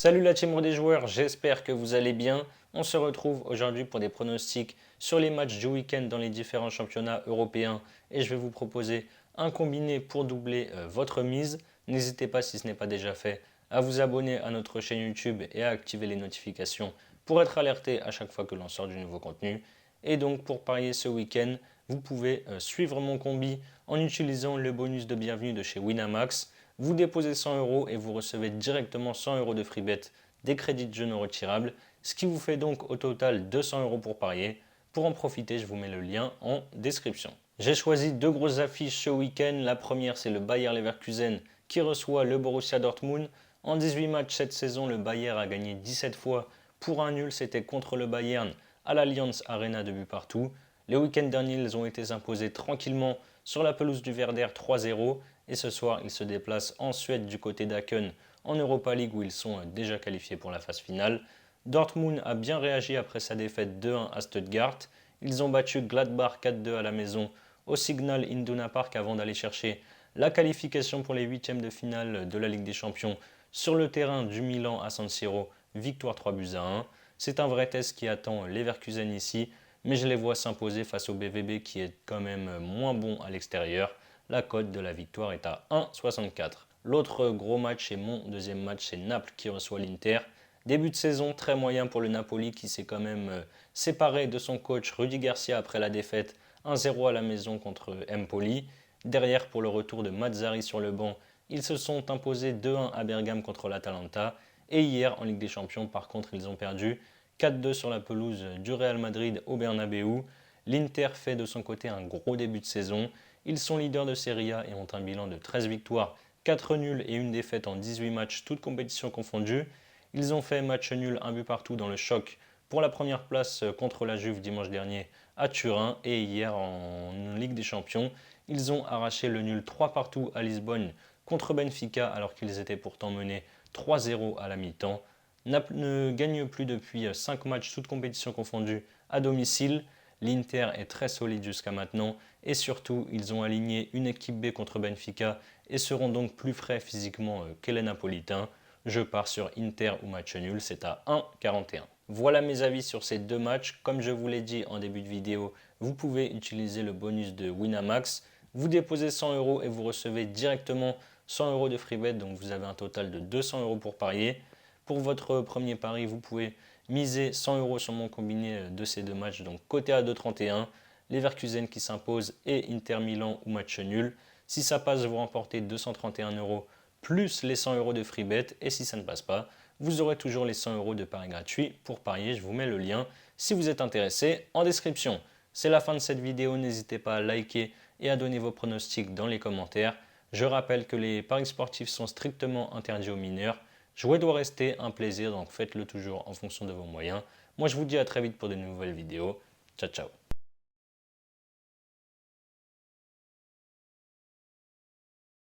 Salut la team des joueurs, j'espère que vous allez bien. On se retrouve aujourd'hui pour des pronostics sur les matchs du week-end dans les différents championnats européens et je vais vous proposer un combiné pour doubler votre mise. N'hésitez pas, si ce n'est pas déjà fait, à vous abonner à notre chaîne YouTube et à activer les notifications pour être alerté à chaque fois que l'on sort du nouveau contenu. Et donc pour parier ce week-end, vous pouvez suivre mon combi en utilisant le bonus de bienvenue de chez Winamax. Vous déposez 100 euros et vous recevez directement 100 euros de free bet, des crédits de jeu non retirables, ce qui vous fait donc au total 200 euros pour parier. Pour en profiter, je vous mets le lien en description. J'ai choisi deux grosses affiches ce week-end. La première, c'est le Bayer Leverkusen qui reçoit le Borussia Dortmund. En 18 matchs cette saison, le Bayer a gagné 17 fois. Pour un nul, c'était contre le Bayern à l'Allianz Arena de but partout. Le week-end dernier, ils ont été imposés tranquillement sur la pelouse du Werder 3-0 et ce soir, ils se déplacent en Suède du côté d'Aken en Europa League où ils sont déjà qualifiés pour la phase finale. Dortmund a bien réagi après sa défaite 2-1 à Stuttgart. Ils ont battu Gladbach 4-2 à la maison au Signal Iduna Park avant d'aller chercher la qualification pour les huitièmes de finale de la Ligue des Champions sur le terrain du Milan à San Siro, victoire 3-1. C'est un vrai test qui attend Leverkusen ici, mais je les vois s'imposer face au BVB qui est quand même moins bon à l'extérieur. La cote de la victoire est à 1,64. L'autre gros match et mon deuxième match, c'est Naples qui reçoit l'Inter. Début de saison très moyen pour le Napoli qui s'est quand même séparé de son coach Rudy Garcia après la défaite 1-0 à la maison contre Empoli. Derrière, pour le retour de Mazzarri sur le banc, ils se sont imposés 2-1 à Bergame contre l'Atalanta. Et hier, en Ligue des Champions, par contre, ils ont perdu 4-2 sur la pelouse du Real Madrid au Bernabeu. L'Inter fait de son côté un gros début de saison. Ils sont leaders de Serie A et ont un bilan de 13 victoires, 4 nuls et une défaite en 18 matchs, toutes compétitions confondues. Ils ont fait match nul, un but partout dans le choc pour la première place contre la Juve dimanche dernier à Turin. Et hier en Ligue des Champions, ils ont arraché le nul 3 partout à Lisbonne contre Benfica alors qu'ils étaient pourtant menés 3-0 à la mi-temps. Naples ne gagne plus depuis 5 matchs, toutes compétitions confondues, à domicile. L'Inter est très solide jusqu'à maintenant et surtout ils ont aligné une équipe B contre Benfica et seront donc plus frais physiquement que les Napolitains. Je pars sur Inter ou match nul, c'est à 1,41. Voilà mes avis sur ces deux matchs. Comme je vous l'ai dit en début de vidéo, vous pouvez utiliser le bonus de Winamax. Vous déposez 100 euros et vous recevez directement 100 euros de free bet, donc vous avez un total de 200 euros pour parier. Pour votre premier pari, vous pouvez miser 100 euros sur mon combiné de ces deux matchs, donc côté à 2,31, Leverkusen qui s'impose et Inter Milan ou match nul. Si ça passe, vous remportez 231 euros plus les 100 euros de free bet. Et si ça ne passe pas, vous aurez toujours les 100 euros de pari gratuit. Pour parier, je vous mets le lien si vous êtes intéressé en description. C'est la fin de cette vidéo, n'hésitez pas à liker et à donner vos pronostics dans les commentaires. Je rappelle que les paris sportifs sont strictement interdits aux mineurs. Jouer doit rester un plaisir, donc faites-le toujours en fonction de vos moyens. Moi, je vous dis à très vite pour de nouvelles vidéos. Ciao, ciao.